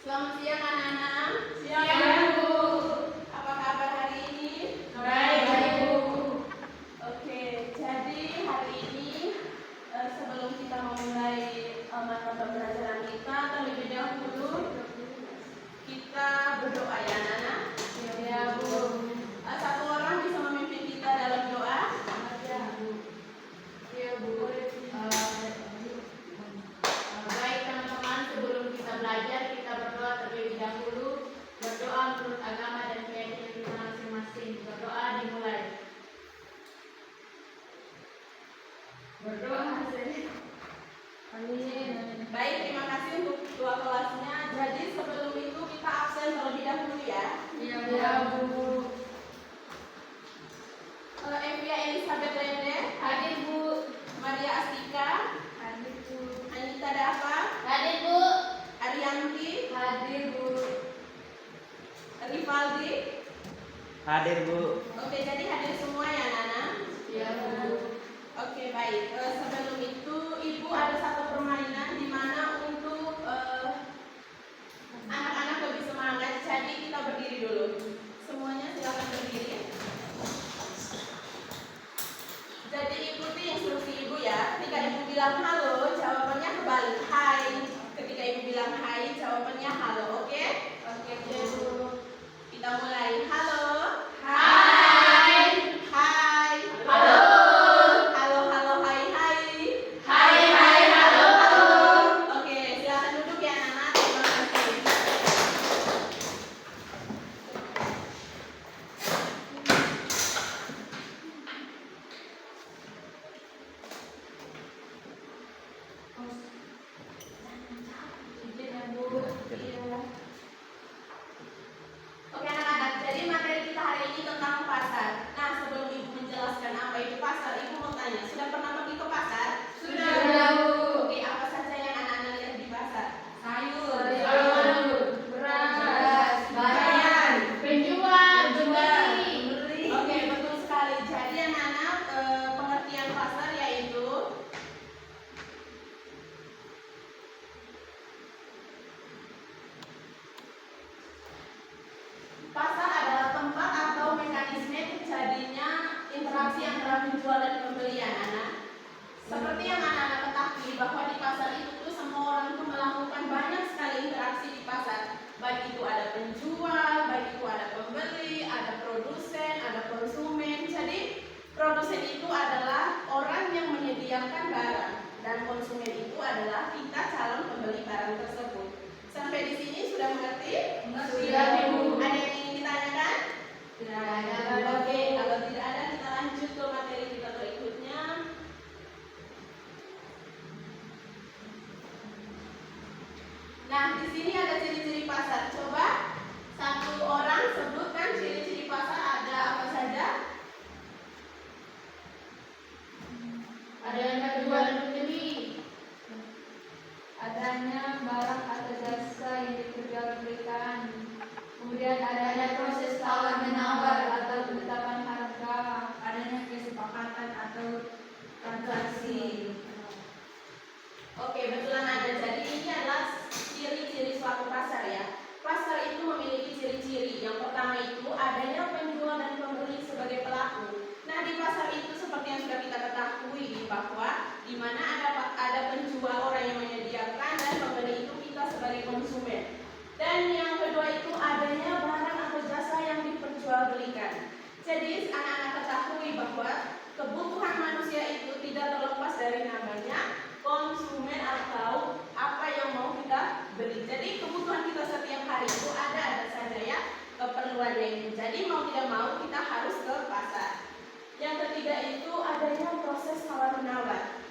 Selamat siang anak-anak. Siang, Bu. Apa kabar hari ini? Baik, Bu. Oke, jadi hari ini sebelum kita memulai mata pembelajaran kita, terlebih dahulu kita berdoa ya anak-anak. Ya, Bu. Satu orang bisa memimpin kita dalam doa. Ya, Bu. Ya, Bu. Baik teman-teman, sebelum kita belajar kita berdoa terlebih dahulu. Berdoa menurut agama dan keyakinan kita masing-masing. Berdoa dimulai. Berdoa hasil. Amin. Baik, terima kasih untuk dua kelasnya. Jadi sebelum itu kita absen terlebih dahulu ya. Ya, Bu. Evia Elizabeth Lende, Hadir, Bu. Maria Astika, Hadir, Bu. Anita Dava, Hadir, Bu. Arianti, Hadir, Bu. Rivaldi. Hadir, Bu. Oke, jadi hadir semua ya Nana. Ya, Bu. Oke, baik. Sebelum itu Ibu ada satu permainan di mana untuk anak-anak lebih semangat. Jadi kita berdiri dulu. Semuanya silakan berdiri. Jadi ikuti instruksi Ibu ya. Ketika Ibu bilang halo, jawabannya kebalik. Hai. Ketika Ibu bilang hai, jawabannya halo. Oke? Oke, Bu. Kita mulai. Halo. Hai. Hai. Halo. Halo, halo, hai, hai. Hai, hai, halo, halo. Oke, silakan duduk ya anak-anak. Terima kasih. Izin ya, Bu. Iya. Oke anak-anak, jadi materi kita hari ini tentang pasar. Nah, sebelum Ibu menjelaskan apa itu pasar, Ibu mau tanya, sudah pernah pergi ke pasar? Sudah, Bu. Oke, apa saja yang anak-anak lihat di pasar? Sayur, beras, barang, penjual, pembeli. pembeli. Oke, betul sekali. Jadi anak-anak, pengertian pasar yaitu pasar adalah tempat atau mekanisme terjadinya interaksi antara penjual dan pembeli anak-anak. Seperti yang anak-anak ketahui bahwa di pasar itu tuh semua orang tuh melakukan banyak sekali interaksi di pasar. Baik itu ada penjual, baik itu ada pembeli, ada produsen, ada konsumen. Jadi produsen itu adalah orang yang menyediakan barang dan konsumen itu adalah kita calon pembeli barang tersebut. Sampai di sini sudah mengerti? Sudah, Bu. Ada yang ingin ditanyakan? Tidak ada. Oke, kalau tidak ada kita lanjut ke materi kita berikutnya. Nah, di sini ada ciri-ciri pasar. Coba satu orang sebutkan ciri-ciri pasar ada apa saja? Adanya jual dan beli, adanya barang atau jasa yang diperjualbelikan, kemudian adanya proses tawar menawar atau penetapan harga, adanya kesepakatan atau transaksi. Oke, betulan ada. Jadi ini adalah ciri-ciri suatu pasar ya. Pasar itu memiliki ciri-ciri. Yang pertama itu adanya penjual dan pembeli sebagai pelaku. Nah, di pasar itu seperti yang sudah kita ketahui bahwa di mana ada penjual orang yang menyediakan dan pembeli itu kita sebagai konsumen. Dan yang kedua itu adanya barang atau jasa yang diperjualbelikan. Jadi anak-anak ketahui bahwa kebutuhan manusia itu tidak terlepas dari namanya konsumen atau apa yang mau kita beli. Jadi kebutuhan kita setiap hari itu ada saja ya keperluannya itu. Jadi mau tidak mau kita harus ke pasar. Yang ketiga itu adanya proses tawar menawar.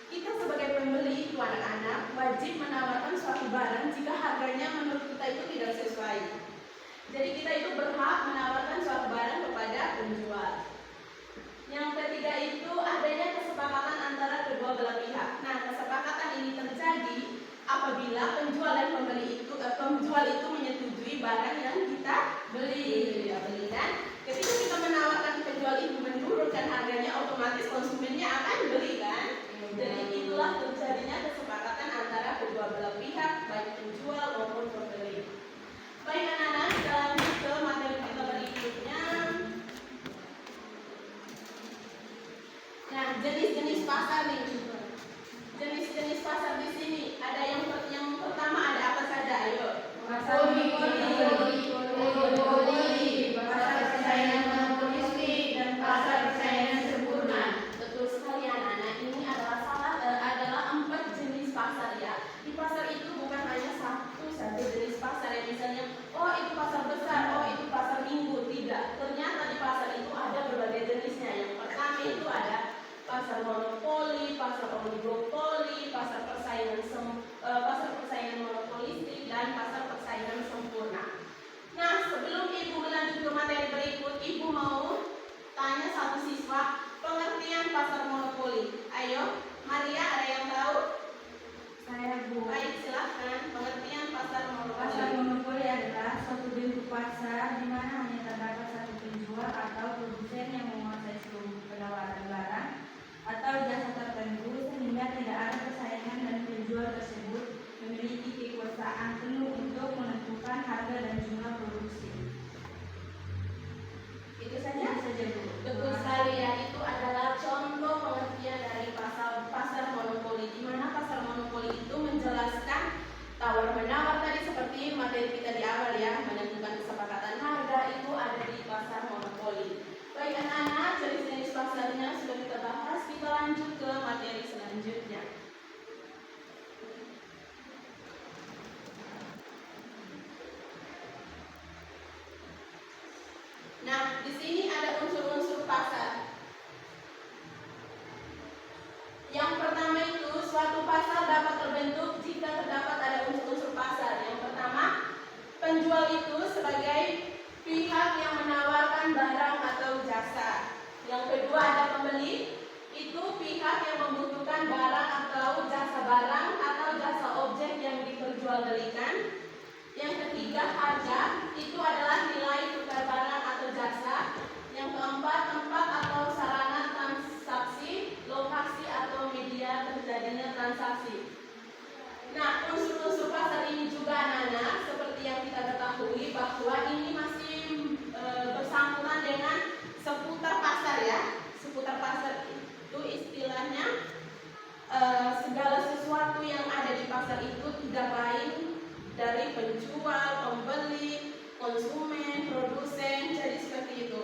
Kita sebagai pembeli itu anak-anak wajib menawarkan suatu barang jika harganya menurut kita itu tidak sesuai. Jadi kita itu berhak menawarkan suatu barang kepada penjual. Yang ketiga itu adanya kesepakatan antara kedua belah pihak. Nah, kesepakatan ini terjadi apabila penjual dan pembeli itu penjual itu menyetujui barang yang kita beli. Kan? Ketika kita menawarkan penjual itu menurunkan harganya, otomatis konsumennya akan beli kan? Jadi itulah terjadinya kesepakatan antara kedua belah pihak, baik penjual maupun pembeli. pasar monopoli, pasar oligopoli, pasar persaingan monopolistik, dan pasar persaingan sempurna. Nah, sebelum Ibu melanjut ke materi berikut, Ibu mau tanya satu siswa pengertian pasar monopoli. Ayo, Maria, ada yang tahu? Saya Bu. Baik, silahkan. Pengertian pasar monopoli. Pasar monopoli adalah suatu bentuk pasar di mana hanya terdapat satu penjual atau produsen yang menguasai seluruh penawaran barang atau jasa tertentu sehingga tidak ada persaingan dan penjual tersebut memiliki kekuasaan penuh untuk menentukan harga dan jumlah produksi. Itu saja? Itu saja Bu. Betul sekali ya, itu adalah contoh pengertian dari pasar monopoli, di mana pasar monopoli itu menjelaskan tawar-menawar tadi seperti materi kita di awal ya, menentukan kesepakatan harga itu ada di pasar monopoli. Baik anak-anak, jenis-jenis pasarnya sudah kita bahas, kita lanjut ke materi selanjutnya. Nah, di sini ada unsur-unsur pasar. Yang pertama itu, suatu pasar dapat terbentuk jika terdapat ada unsur-unsur pasar. Yang pertama, penjual itu sebagai pihak yang menawarkan barang atau jasa. Yang kedua, ada pembeli, itu pihak yang membutuhkan barang atau jasa objek yang diperjualbelikan. Yang ketiga, harga, itu adalah nilai tukar barang atau jasa. Yang keempat, tempat atau sarana transaksi, lokasi atau media terjadinya transaksi. Nah, unsur-unsur pasar ini juga anak-anak, seperti yang kita ketahui bahwa ini masih bersangkutan dengan seputar pasar ya. Seputar pasar itu istilahnya segala sesuatu yang ada di pasar itu tidak lain dari penjual, pembeli, konsumen, produsen, jadi seperti itu.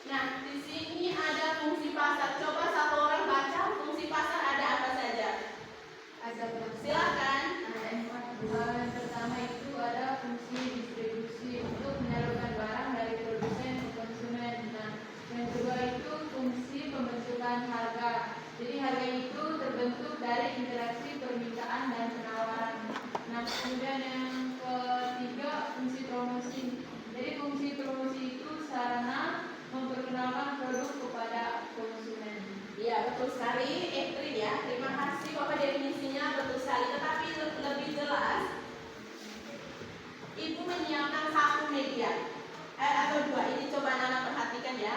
Nah, di sini ada fungsi pasar. Coba satu orang baca fungsi pasar ada apa saja. Silakan. Yang pertama itu ada fungsi distribusi untuk menyalurkan barang dari produsen ke konsumen. Nah, yang kedua itu fungsi pembentukan harga. Jadi harga itu terbentuk dari interaksi permintaan dan penawaran. Nah, kemudian yang ketiga fungsi promosi. Jadi fungsi promosi itu sarana memperkenalkan produk kepada konsumen. Iya, betul sekali, Ekrin ya. Terima kasih Bapak, definisinya betul sekali. Tetapi lebih jelas, Ibu menyiapkan satu media atau dua. Ini coba Nana perhatikan ya.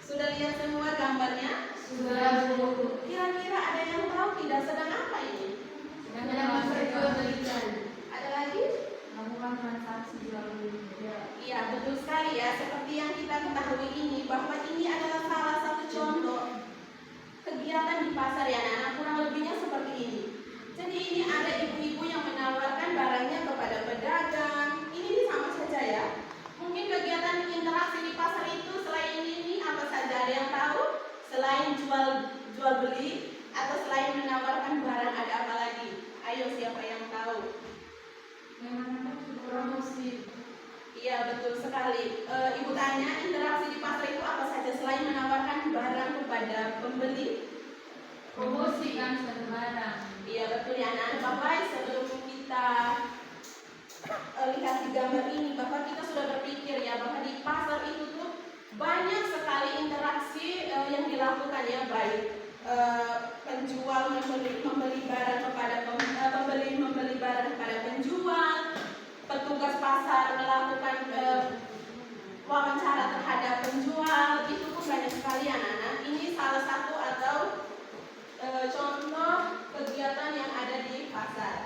Sudah lihat semua gambarnya? Sudah Bu. Kira-kira ada yang tahu tidak sedang apa ini? Sedang memperjualbelikan. Ada lagi? Melakukan transaksi jual beli. Iya, betul sekali ya. Seperti yang kita ketahui ini, bahwa ini adalah salah satu contoh kegiatan di pasar ya, anak-anak. Kurang lebihnya seperti ini. Jadi ini ada ibu-ibu yang menawarkan barangnya kepada pedagang. Ini sama saja ya. Mungkin kegiatan interaksi di pasar itu selain ini apa saja? Ada yang tahu? Selain jual beli atau selain menawarkan barang ada apa lagi? Ayo, siapa yang tahu? Promosi. Iya, betul sekali. Ibu tanya, interaksi di pasar itu apa saja selain menawarkan barang kepada pembeli? Promosikan suatu barang. Iya, betul ya anak-anak. Bapak, sebelum kita lihat di gambar ini, Bapak kita sudah berpikir ya bahwa di pasar itu tuh banyak sekali interaksi yang dilakukan ya, baik penjual membeli barang kepada pembeli membeli barang kepada penjual, petugas pasar melakukan wawancara terhadap penjual, itu pun banyak sekali anak-anak. Ini salah satu atau contoh kegiatan yang ada di pasar.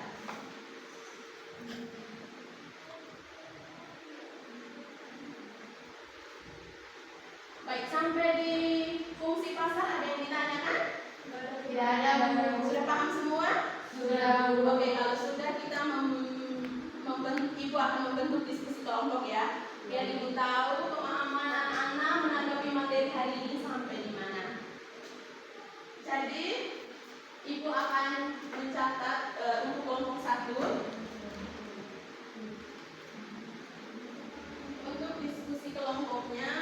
Baik, sampai di fungsi pasar ada yang ditanyakan? Tidak ada Bu. Sudah paham semua? Sudah Bu. Oke, kalau sudah kita Ibu akan membentuk diskusi kelompok ya, biar Ibu tahu pemahaman anak-anak menanggapi materi hari ini sampai di mana. Jadi Ibu akan mencatat untuk kelompok 1 untuk diskusi kelompoknya.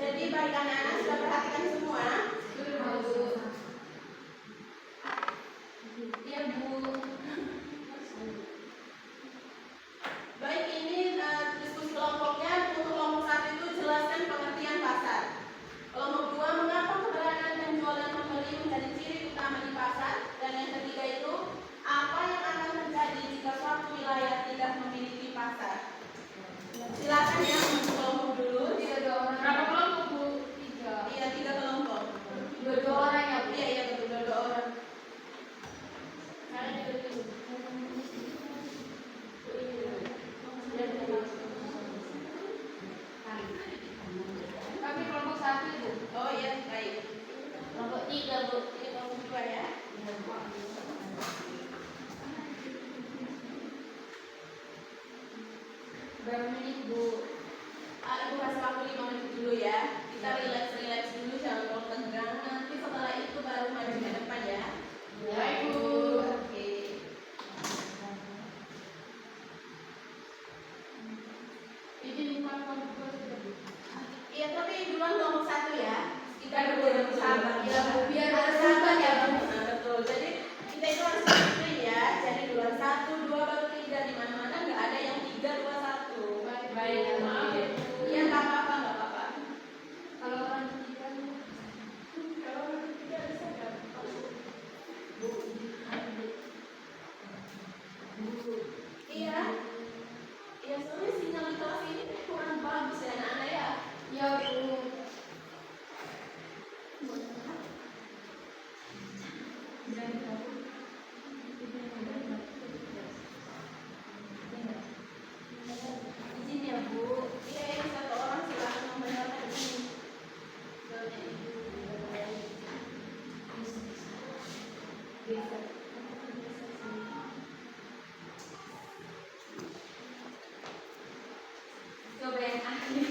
Jadi baik anak-anak sudah perhatikan semua? Iya Bu. Baik, ini diskusi kelompoknya. Untuk kelompok 1 itu jelaskan pengertian pasar. Kelompok 2, mengapa keberadaan penjual dan pembeli menjadi ciri utama di pasar. Dan yang ketiga itu, apa yang akan terjadi jika suatu wilayah tidak memiliki pasar. Silakan ya untuk kelompok dulu. Berapa kelompok Bu? 3. Iya, 3 kelompok. 2 orang ya Bu? Iya, iya betul, 2 orang. Kami kelompok 1 Bu. Oh iya, baik. Kelompok 3 Bu. Ini kelompok 2 ya. Berapa menit Bu? Ibu kasih waktu 5 menit dulu ya. Kita relax dulu, jangan terlalu tegang. Nanti setelah itu baru maju ke depan ya. Ya Ibu. Oke. Izin bukan kelompok 2 Bu. Iya, tapi duluan kelompok 1 ya. Kita Kan dulu udah sabar ya Bu, biar ada sabar ya Bu. Nah, betul. Jadi kita itu harus disiplin ya. Jadi duluan 1, 2 baru 3. Di mana-mana nggak ada yang 3, 2, 1. Baik, maaf ya Bu. Iya, nggak apa-apa, nggak apa-apa. Kalau orang ketiga Bu. Kalau orang ketiga bisa nggak? Iya. Iya, soalnya sinyal di kelas ini kurang bagus ya anak-anak ya. Ya Bu. Izin ya Bu. Iya, yang 1 orang silakan membenarkan ini. Coba yang akhir.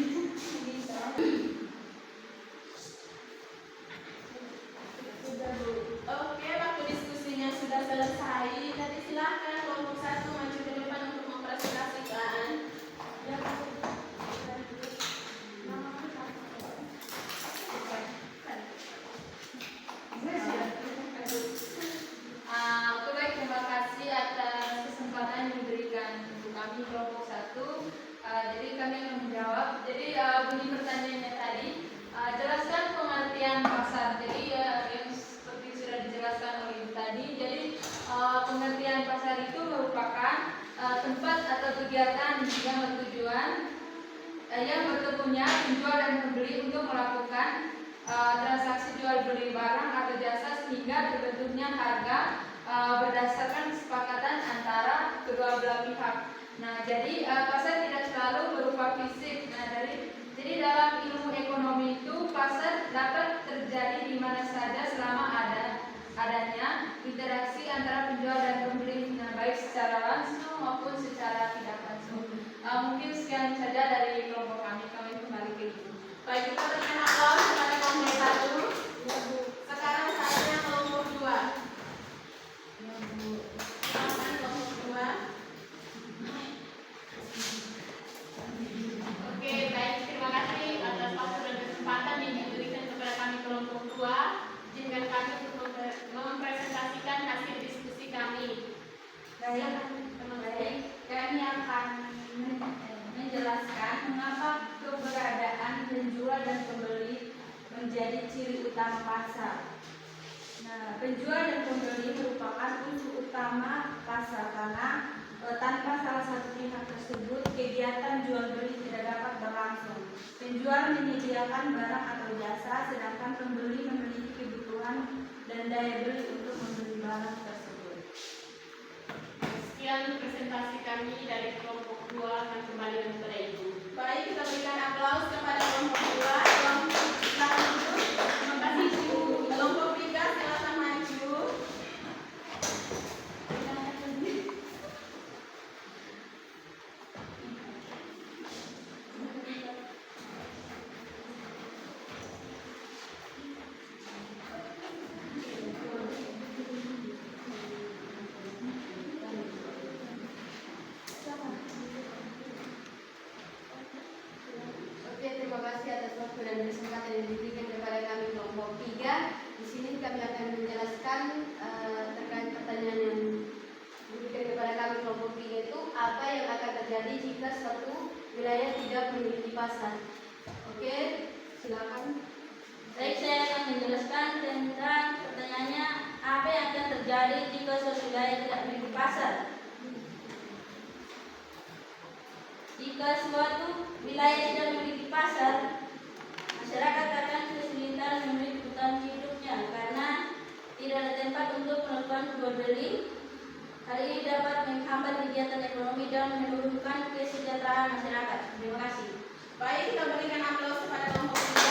yang bertemunya penjual dan pembeli untuk melakukan transaksi jual beli barang atau jasa sehingga terbentuknya harga berdasarkan kesepakatan antara kedua belah pihak. Nah, jadi pasar tidak selalu berupa fisik. Nah, jadi dalam ilmu ekonomi itu pasar dapat terjadi di mana saja selama adanya interaksi antara penjual dan pembeli, nah, baik secara langsung maupun secara tidak langsung. Mungkin sekian saja dari kelompok kami kembali ke ibu. Baik, kita berikan aplaus kepada kelompok 1. Sekarang saatnya kelompok 2. Silakan kelompok 2. Oke, baik, terima kasih atas waktu dan kesempatan yang diberikan kepada kami kelompok 2. Izinkan kami untuk mempresentasikan hasil diskusi kami. Baik, kami akan menjelaskan mengapa keberadaan penjual dan pembeli menjadi ciri utama pasar. Nah, penjual dan pembeli merupakan unsur utama pasar karena tanpa salah satu pihak tersebut kegiatan jual beli tidak dapat berlangsung. Penjual menyediakan barang atau jasa, sedangkan pembeli memiliki kebutuhan dan daya beli untuk membeli barang tersebut. Sekian presentasi kami dari kelompok 2, akan kembali kepada Ibu. Baik, kita berikan aplaus kepada kelompok 2. Kelompok silakan duduk. Terima kasih Bu. Kelompok 3 silakan maju. Oke, terima kasih atas waktu dan kesempatan yang diberikan kepada kami kelompok 3. Di sini kami akan menjelaskan terkait pertanyaan yang diberikan kepada kami kelompok 3 itu apa yang akan terjadi jika suatu wilayah tidak memiliki pasar. Oke, silakan. Baik, saya akan menjelaskan tentang pertanyaannya apa yang akan terjadi jika suatu wilayah tidak memiliki pasar. Jika suatu wilayah tidak memiliki pasar, masyarakat akan kesulitan memenuhi kebutuhan hidupnya karena tidak ada tempat untuk melakukan jual beli. Hal ini dapat menghambat kegiatan ekonomi dan menurunkan kesejahteraan masyarakat. Terima kasih. Baik, kita berikan aplaus kepada kelompok 3.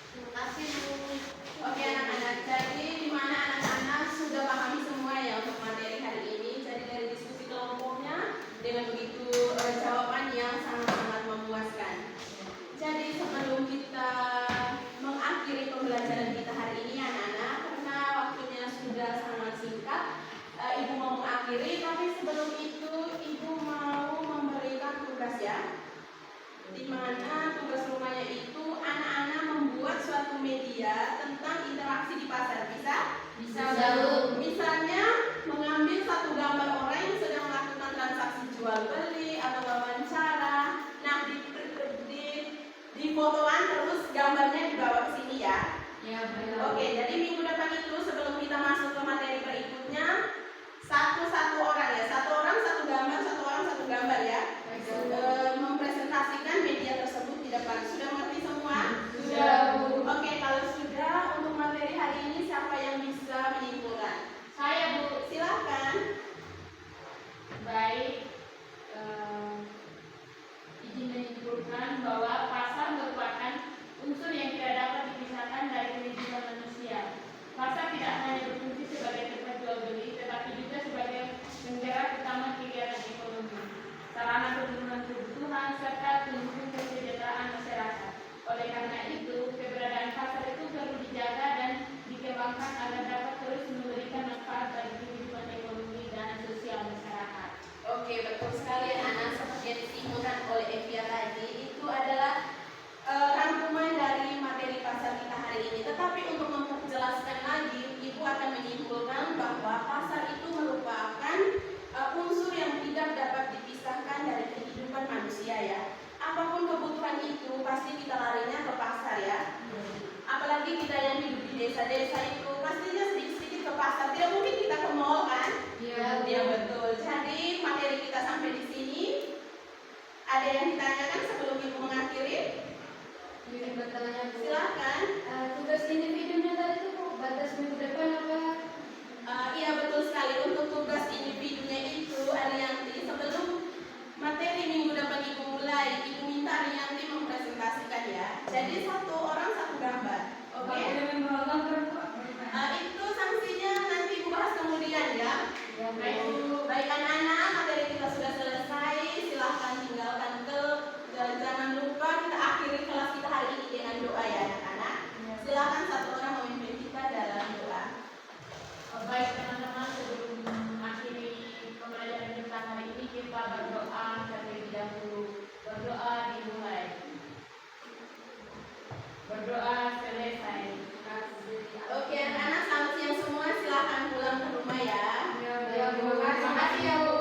Terima kasih, Bu. Oke anak-anak, jadi di mana anak-anak sudah pahami semua ya untuk materi hari ini. Jadi dari diskusi kelompoknya dengan begitu jawaban yang sangat-sangat memuaskan. Jadi sebelum kita mengakhiri pembelajaran kita hari ini anak-anak, karena waktunya sudah sangat singkat, Ibu mau mengakhiri, tapi sebelum itu Ibu mau memberikan tugas ya. Di mana tugas rumahnya itu anak-anak membuat suatu media tentang interaksi di pasar. Bisa? Bisa, Bu. Misalnya mengambil satu gambar orang yang sedang melakukan transaksi jual beli atau wawancara. Nah, di fotoan terus gambarnya dibawa ke sini ya. Ya, baik. Oke, jadi minggu depan itu sebelum kita masuk ke materi berikutnya, satu orang ya, satu orang satu gambar ya. Mempresentasikan media tersebut di depan. Sudah mengerti semua? Sudah, Bu. Oke, kalau sudah, untuk materi hari ini siapa yang bisa menyimpulkan? Saya, Bu. Silakan. Baik, izin menyimpulkan bahwa pasar merupakan unsur yang tidak dapat dipisahkan dari kehidupan manusia. Pasar tidak hanya berfungsi sebagai tempat jual beli, tetapi juga sebagai penggerak utama kegiatan ekonomi, sarana pemenuhan kebutuhan serta pendukung kesejahteraan masyarakat. Oleh karena itu, keberadaan pasar itu perlu dijaga dan dikembangkan agar dapat terus memberikan manfaat bagi kehidupan ekonomi dan sosial masyarakat. Oke, betul sekali anak. Seperti yang disimpulkan oleh Evia tadi, itu adalah rangkuman dari materi pasar kita hari ini. Tetapi untuk memperjelaskan lagi, Ibu akan menyimpulkan bahwa pasar itu merupakan unsur yang tidak dapat dipisahkan dari kehidupan manusia ya. Apapun kebutuhan itu pasti kita larinya ke pasar ya. Apalagi kita yang hidup di desa-desa itu pastinya sedikit-sedikit ke pasar. Tidak mungkin kita ke mall kan? Iya, Ya betul. Jadi materi kita sampai di sini. Ada yang ditanyakan sebelum ibu mengakhiri? Izin bertanya Bu. Silakan. Tugas individunya tadi itu Bu, batas minggu depan apa? Iya betul sekali, untuk tugas individunya itu Arianti sebelum materi minggu depan ibu mulai, ibu minta Arianti mempresentasikan ya. Jadi satu orang satu gambar, oke? Itu sanksinya nanti ibu bahas kemudian ya. Ya, Bu. Baik anak-anak, materi kita sudah selesai. Silahkan tinggalkan jangan lupa kita akhiri kelas kita hari ini dengan doa ya anak-anak. Silahkan satu orang memimpin kita dalam doa. Baik teman-teman, sebelum mengakhiri pembelajaran kita hari ini kita berdoa terlebih dahulu. Berdoa dimulai. Berdoa selesai. Oke anak-anak, selamat siang semua. Silahkan pulang ke rumah ya. Ya, Bu. Terima kasih ya Bu.